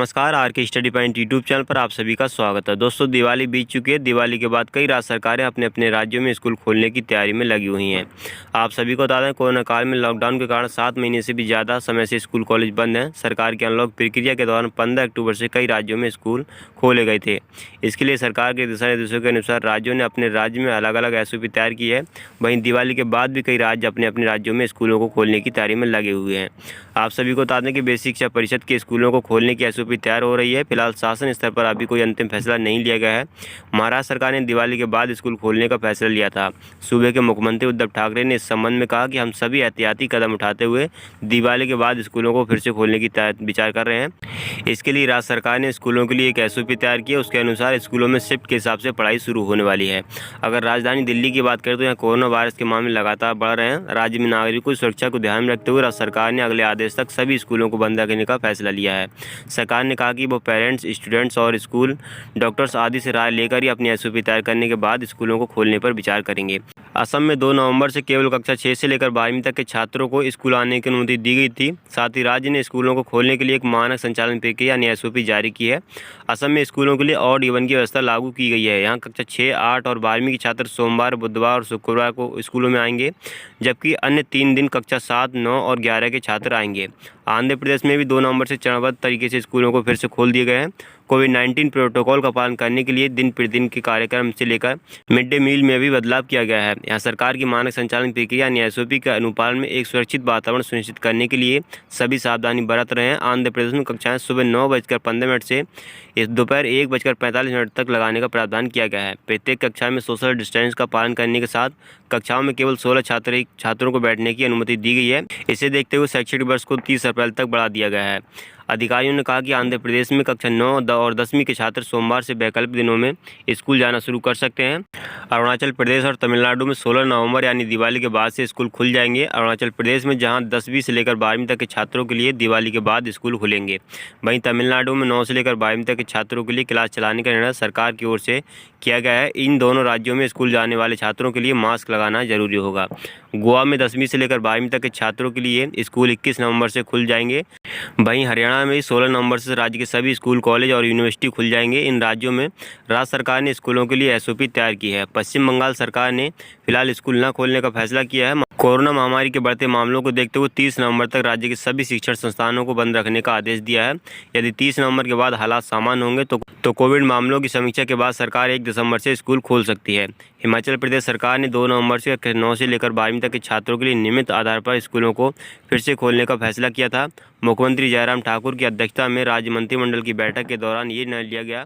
नमस्कार, आर के study point YouTube channel पर आप सभी का स्वागत है। दोस्तों, दिवाली बीत चुकी है। दिवाली के बाद कई राज्य सरकारें अपने अपने राज्यों में स्कूल खोलने की तैयारी में लगी हुई हैं। आप सभी को बता दें, कोरोना काल में लॉकडाउन के कारण 7 महीने से भी ज़्यादा समय से स्कूल कॉलेज बंद हैं। सरकार की अनलॉक प्रक्रिया के दौरान 15 अक्टूबर से कई राज्यों में स्कूल खोले गए थे। इसके लिए सरकार के दिशा निर्देशों के अनुसार राज्यों ने अपने राज्य में अलग अलग SOP तैयार की है। वहीं दिवाली के बाद भी कई राज्य अपने अपने राज्यों में स्कूलों को खोलने की तैयारी में लगे हुए हैं। आप सभी को बता दें कि बेसिक शिक्षा परिषद के स्कूलों को खोलने की SOP तैयार हो रही है। फिलहाल शासन स्तर पर अभी कोई अंतिम फैसला नहीं लिया गया है। महाराष्ट्र सरकार ने दिवाली के बाद स्कूल खोलने का फैसला लिया था। सूबे के मुख्यमंत्री उद्धव ठाकरे ने इस संबंध में कहा कि हम सभी एहतियाती कदम उठाते हुए दिवाली के बाद स्कूलों को फिर से खोलने की विचार कर रहे हैं। इसके लिए राज्य सरकार ने स्कूलों के लिए एक SOP तैयार की है। उसके अनुसार स्कूलों में शिफ्ट के हिसाब से पढ़ाई शुरू होने वाली है। अगर राजधानी दिल्ली की बात करें तो यहाँ कोरोना वायरस के मामले लगातार बढ़ रहे हैं। राज्य में नागरिकों की सुरक्षा को ध्यान में रखते हुए राज्य सरकार ने अगले आदेश तक सभी स्कूलों को बंद रखने का फैसला लिया है। सरकार ने कहा कि वो पेरेंट्स, स्टूडेंट्स और स्कूल डॉक्टर्स आदि से राय लेकर ही अपनी SOP तैयार करने के बाद स्कूलों को खोलने पर विचार करेंगे। असम में 2 नवंबर से केवल कक्षा 6 से लेकर 12वीं तक के छात्रों को स्कूल आने की अनुमति दी गई थी। साथ ही राज्य ने स्कूलों को खोलने के लिए एक मानक संचालन प्रक्रिया यानी SOP जारी की है। असम में स्कूलों के लिए ऑड इवन की व्यवस्था लागू की गई है। यहाँ कक्षा 6, 8 और 12वीं के छात्र सोमवार, बुधवार और शुक्रवार को स्कूलों में आएंगे, जबकि अन्य 3 दिन कक्षा 7, 9 और 11 के छात्र आएंगे। आंध्र प्रदेश में भी 2 नवंबर से चरणबद्ध तरीके से स्कूलों को फिर से खोल दिए गए हैं। कोविड-19 प्रोटोकॉल का पालन करने के लिए दिन प्रतिदिन के कार्यक्रम से लेकर मिड डे मील में भी बदलाव किया गया है। यहाँ सरकार की मानक संचालन प्रक्रिया यानी SOP के अनुपालन में एक सुरक्षित वातावरण सुनिश्चित करने के लिए सभी सावधानी बरत रहे हैं। आंध्र प्रदेश में कक्षाएं सुबह 9:15 से दोपहर 1:45 तक लगाने का प्रावधान किया गया है। प्रत्येक कक्षा में सोशल डिस्टेंस का पालन करने के साथ कक्षाओं में केवल 16 छात्रों को बैठने की अनुमति दी गई है। इसे देखते हुए शैक्षणिक वर्ष को 30 अप्रैल तक बढ़ा दिया गया है। अधिकारियों ने कहा कि आंध्र प्रदेश में कक्षा 9 और 10वीं के छात्र सोमवार से वैकल्पिक दिनों में स्कूल जाना शुरू कर सकते हैं। अरुणाचल प्रदेश और तमिलनाडु में 16 नवंबर यानी दिवाली के बाद से स्कूल खुल जाएंगे। अरुणाचल प्रदेश में जहां 10वीं से लेकर 12वीं तक के छात्रों के लिए दिवाली के बाद स्कूल खुलेंगे। वहीं तमिलनाडु में 9 से लेकर 12वीं तक के छात्रों के लिए क्लास चलाने का निर्णय सरकार की ओर से किया गया है। इन दोनों राज्यों में स्कूल जाने वाले छात्रों के लिए मास्क लगाना जरूरी होगा। गोवा में 10वीं से लेकर 12वीं तक के छात्रों के लिए स्कूल 21 नवंबर से खुल जाएंगे। वहीं हरियाणा में 16 नवंबर से राज्य के सभी स्कूल, कॉलेज और यूनिवर्सिटी खुल जाएंगे। इन राज्यों में राज्य सरकार ने स्कूलों के लिए SOP तैयार की है। पश्चिम बंगाल सरकार ने फिलहाल स्कूल न खोलने का फैसला किया है। कोरोना महामारी के बढ़ते मामलों को देखते हुए 30 नवंबर तक राज्य के सभी शिक्षण संस्थानों को बंद रखने का आदेश दिया है। यदि 30 नवंबर के बाद हालात सामान्य होंगे तो कोविड मामलों की समीक्षा के बाद सरकार 1 दिसंबर से स्कूल खोल सकती है। हिमाचल प्रदेश सरकार ने 2 नवंबर से 9 से लेकर 12वीं तक के छात्रों के लिए नियमित आधार पर स्कूलों को फिर से खोलने का फैसला किया था। मुख्यमंत्री जयराम ठाकुर की अध्यक्षता में राज्य मंत्रिमंडल की बैठक के दौरान ये निर्णय लिया गया।